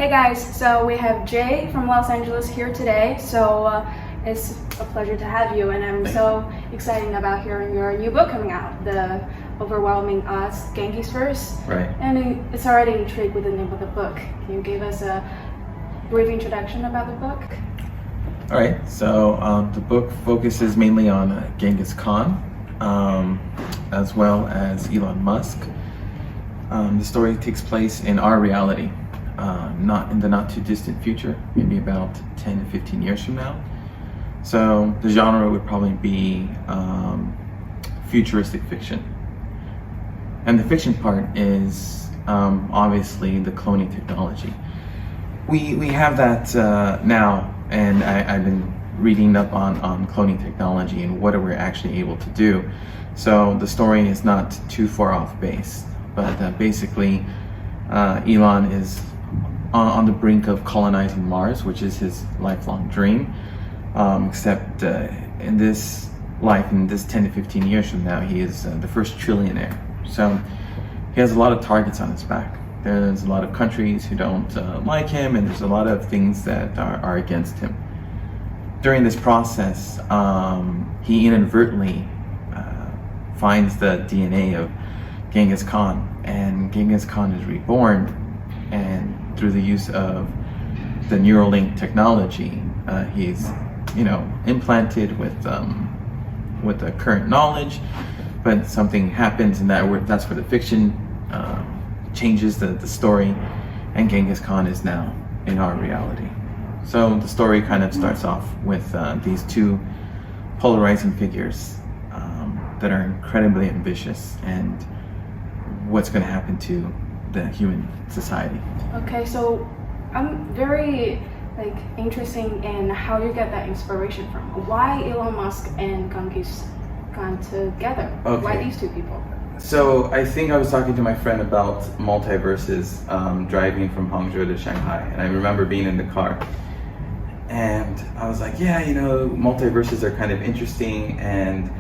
Hey guys, so we have Jay from Los Angeles here today. So it's a pleasure to have you, and I'm so excited about hearing your new book coming out, The Overwhelming Odds, Genghisverse. Right. And it's already intrigued with the name of the book. Can you give us a brief introduction about the book? All right, so the book focuses mainly on Genghis Khan, as well as Elon Musk. The story takes place in our reality, not in the not too distant future, maybe about 10 to 15 years from now. So the genre would probably be futuristic fiction. And the fiction part is obviously the cloning technology. We have that now, and I've been reading up on cloning technology and what we're actually able to do. So the story is not too far off base, but basically Elon is on the brink of colonizing Mars, which is his lifelong dream, except in this life, in this 10 to 15 years from now, he is the first trillionaire. So he has a lot of targets on his back. There's a lot of countries who don't like him, and there's a lot of things that are against him. During this process, he inadvertently finds the DNA of Genghis Khan, and Genghis Khan is reborn, and through the use of the Neuralink technology, he's implanted with the current knowledge, but something happens, and that's where the fiction changes the story, and Genghis Khan is now in our reality. So the story kind of starts off with these two polarizing figures that are incredibly ambitious, and what's going to happen to the human society. Okay, so I'm very interested in how you get that inspiration from. Why Elon Musk and Genghis gone together? Okay. Why these two people? So I think I was talking to my friend about multiverses, driving from Hangzhou to Shanghai, and I remember being in the car, and I was like, yeah, multiverses are kind of interesting, and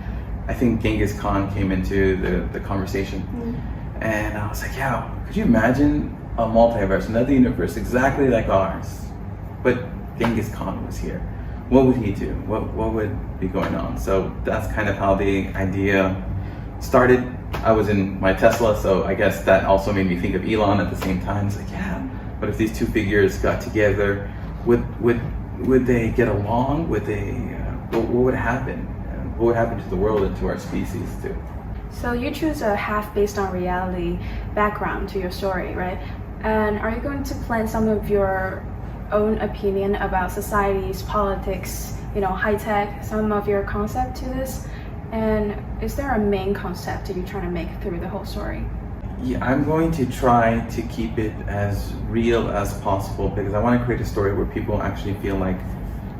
I think Genghis Khan came into the conversation. Mm-hmm. And I was like, yeah, could you imagine a multiverse, another universe exactly like ours, but Genghis Khan was here? What would he do? What would be going on? So that's kind of how the idea started. I was in my Tesla, so I guess that also made me think of Elon at the same time. It's like, yeah, but if these two figures got together, would they get along? Would they? What would happen? What would happen to the world and to our species too? So you choose a half based on reality background to your story, right? And are you going to plan some of your own opinion about society's politics, high tech, some of your concept to this? And is there a main concept that you're trying to make through the whole story? Yeah, I'm going to try to keep it as real as possible, because I want to create a story where people actually feel like,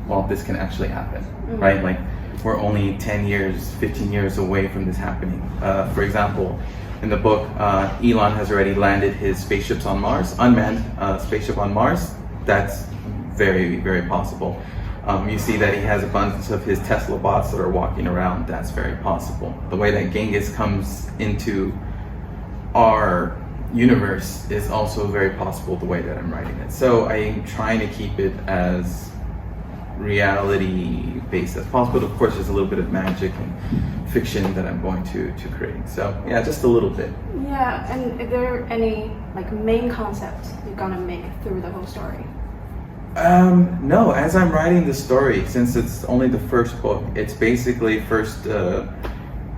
well, this can actually happen, right? Like, we're only 10 years, 15 years away from this happening. For example, in the book, Elon has already landed his spaceships on Mars, unmanned spaceship on Mars. That's very, very possible. You see that he has a bunch of his Tesla bots that are walking around. That's very possible. The way that Genghis comes into our universe is also very possible, the way that I'm writing it. So I'm trying to keep it as reality based as possible. Of course, there's a little bit of magic and fiction that I'm going to create. So yeah, just a little bit. Yeah, and is there any main concept you're gonna make through the whole story? No, as I'm writing the story, since it's only the first book, it's basically first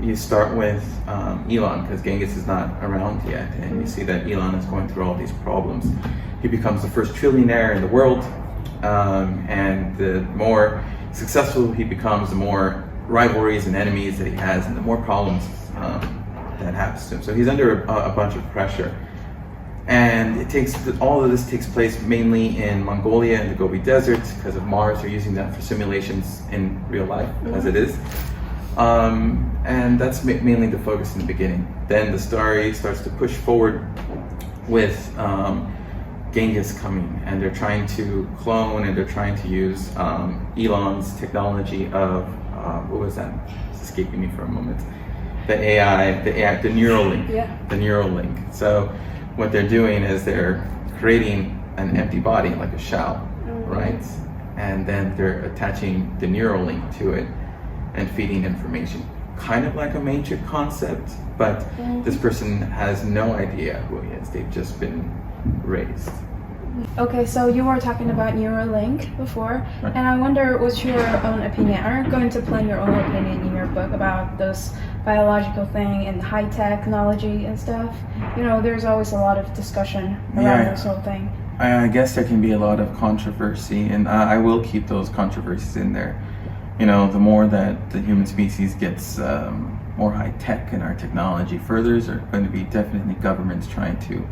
you start with Elon, because Genghis is not around yet, and you see that Elon is going through all these problems. He becomes the first trillionaire in the world, and the more successful he becomes, the more rivalries and enemies that he has, and the more problems that happens to him. So he's under a bunch of pressure. And all of this takes place mainly in Mongolia and the Gobi Desert, because of Mars. They're using that for simulations in real life, as it is. And that's mainly the focus in the beginning. Then the story starts to push forward with Genghis coming, and they're trying to clone, and they're trying to use Elon's technology of, what was that? It's escaping me for a moment. The Neuralink. Yeah. The Neuralink. So what they're doing is they're creating an empty body, like a shell, right? And then they're attaching the neural link to it and feeding information. Kind of like a matrix concept, but this person has no idea who he is. They've just been raised. Okay, so you were talking about Neuralink before, Right. and I wonder what's your own opinion? Are you going to plan your own opinion in your book about those biological thing and high technology and stuff? You know, there's always a lot of discussion around this whole thing. I guess there can be a lot of controversy, and I will keep those controversies in there. You know, the more that the human species gets more high tech and our technology furthers, there are going to be definitely governments trying to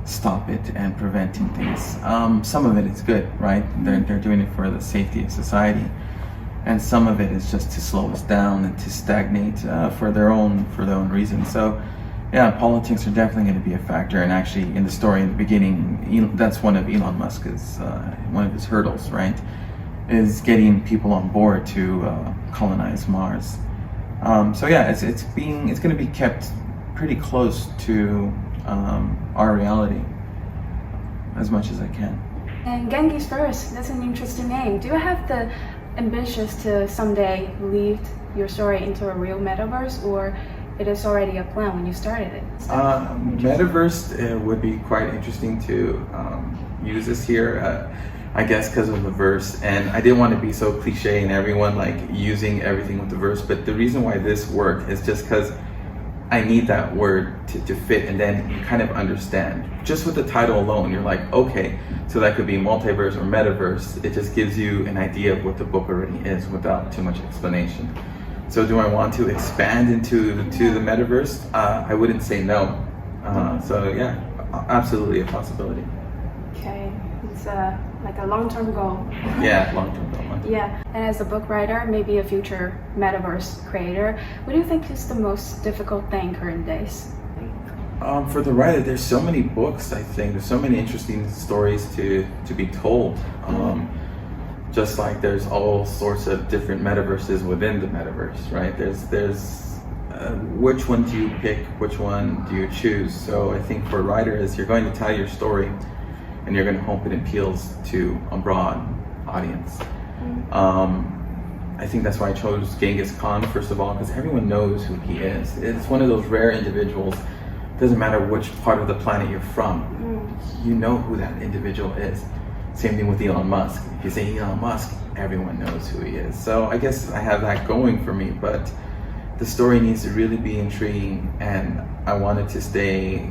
stop it and preventing things. Some of it is good, right? They're doing it for the safety of society, and some of it is just to slow us down and to stagnate for their own reasons. So, yeah, politics are definitely going to be a factor. And actually, in the story in the beginning, that's one of Elon Musk's one of his hurdles, right? Is getting people on board to colonize Mars. So yeah, it's going to be kept pretty close to our reality as much as I can. And Genghisverse, that's an interesting name. Do you have the ambitions to someday lead your story into a real metaverse, or it is already a plan when you started it? Metaverse would be quite interesting to use this here. I guess because of the verse, and I didn't want to be so cliche and everyone like using everything with the verse, but the reason why this worked is just because I need that word to fit, and then you kind of understand. Just with the title alone, you're like, okay, so that could be multiverse or metaverse. It just gives you an idea of what the book already is without too much explanation. So do I want to expand into the metaverse? I wouldn't say no. So yeah, absolutely a possibility. Okay, it's like a long-term goal. Yeah, long-term goal. Yeah, and as a book writer, maybe a future metaverse creator, what do you think is the most difficult thing current days? For the writer, there's so many books, I think. There's so many interesting stories to be told. Just like there's all sorts of different metaverses within the metaverse, right? There's which one do you pick? Which one do you choose? So I think for a writer is you're going to tell your story and you're going to hope it appeals to a broad audience. I think that's why I chose Genghis Khan, first of all, because everyone knows who he is. It's one of those rare individuals. Doesn't matter which part of the planet you're from, you know who that individual is. Same thing with Elon Musk. If you say Elon Musk, everyone knows who he is. So I guess I have that going for me, but the story needs to really be intriguing, and I wanted to stay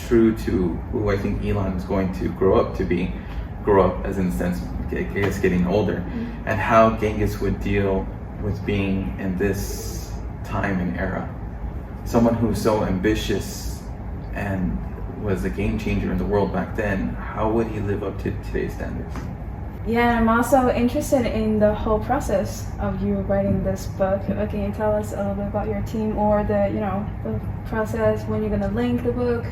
true to who I think Elon is going to grow up to be. Grow up as in the sense, I guess, getting older, and how Genghis would deal with being in this time and era. Someone who's so ambitious and was a game changer in the world back then, how would he live up to today's standards? Yeah, I'm also interested in the whole process of you writing this book. Can you tell us a little bit about your team, or the process, when you're gonna link the book,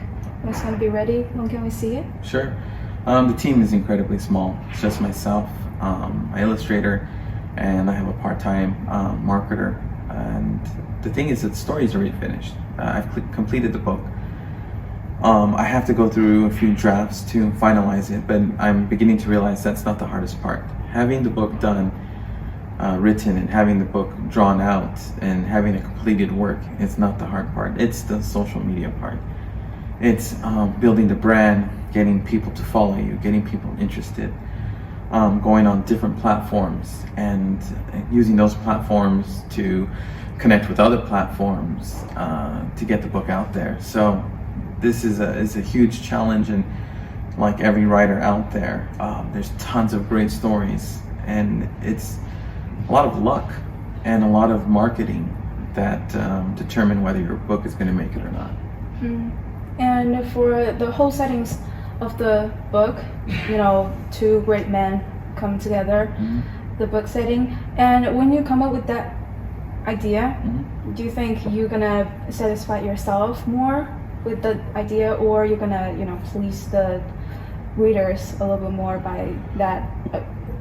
when it's gonna be ready, when can we see it? Sure. The team is incredibly small. It's just myself, my illustrator, and I have a part-time marketer. And the thing is that the story is already finished. I've completed the book. I have to go through a few drafts to finalize it, but I'm beginning to realize that's not the hardest part. Having the book done, written, and having the book drawn out, and having a completed work is not the hard part. It's the social media part. It's building the brand, getting people to follow you, getting people interested, going on different platforms, and using those platforms to connect with other platforms to get the book out there. So this is a huge challenge, and like every writer out there, there's tons of great stories, and it's a lot of luck and a lot of marketing that determine whether your book is going to make it or not. And for the whole settings of the book, two great men come together, the book setting, and when you come up with that idea, do you think you're gonna satisfy yourself more with the idea, or you're gonna please the readers a little bit more by that?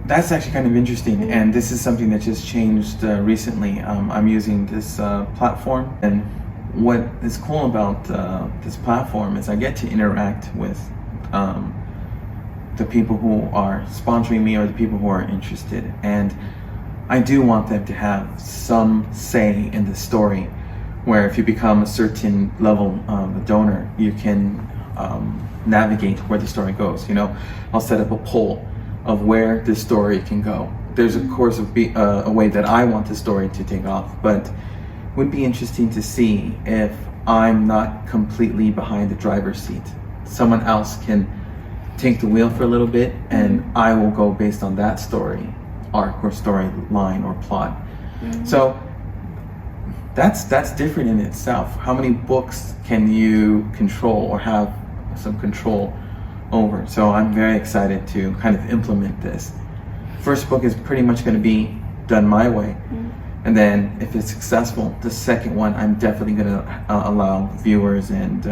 That's actually kind of interesting, and this is something that just changed recently. I'm using this platform, and what is cool about this platform is I get to interact with the people who are sponsoring me or the people who are interested. And I do want them to have some say in the story, where if you become a certain level of donor, you can navigate where the story goes. You know, I'll set up a poll of where this story can go. There's of course a way that I want the story to take off, but it would be interesting to see if I'm not completely behind the driver's seat. Someone else can take the wheel for a little bit, and I will go based on that story arc or storyline or plot. So that's different in itself. How many books can you control or have some control over? So I'm very excited to kind of implement this. First book is pretty much going to be done my way, and then if it's successful, the second one I'm definitely going to allow viewers and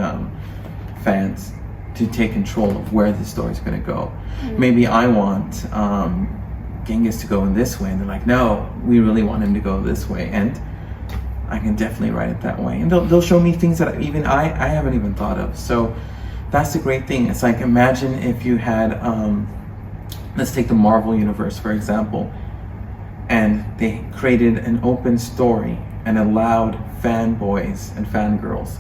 fans to take control of where the story is going to go. Maybe I want Genghis to go in this way, and they're like, no, we really want him to go this way, and I can definitely write it that way. And they'll show me things that even I haven't even thought of. So that's the great thing. It's like, imagine if you had, let's take the Marvel universe for example, and they created an open story and allowed fanboys and fangirls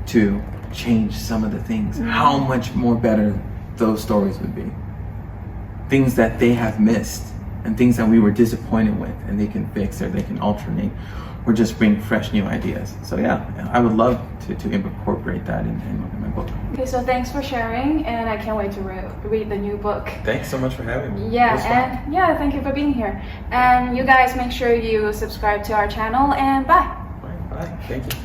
to change some of the things. How much more better those stories would be. Things that they have missed and things that we were disappointed with, and they can fix or they can alternate or just bring fresh new ideas. So yeah, I would love to incorporate that in my book. Okay, so thanks for sharing, and I can't wait to read the new book. Thanks so much for having me. Yeah, and yeah, thank you for being here. And you guys make sure you subscribe to our channel, and bye. Bye. Thank you.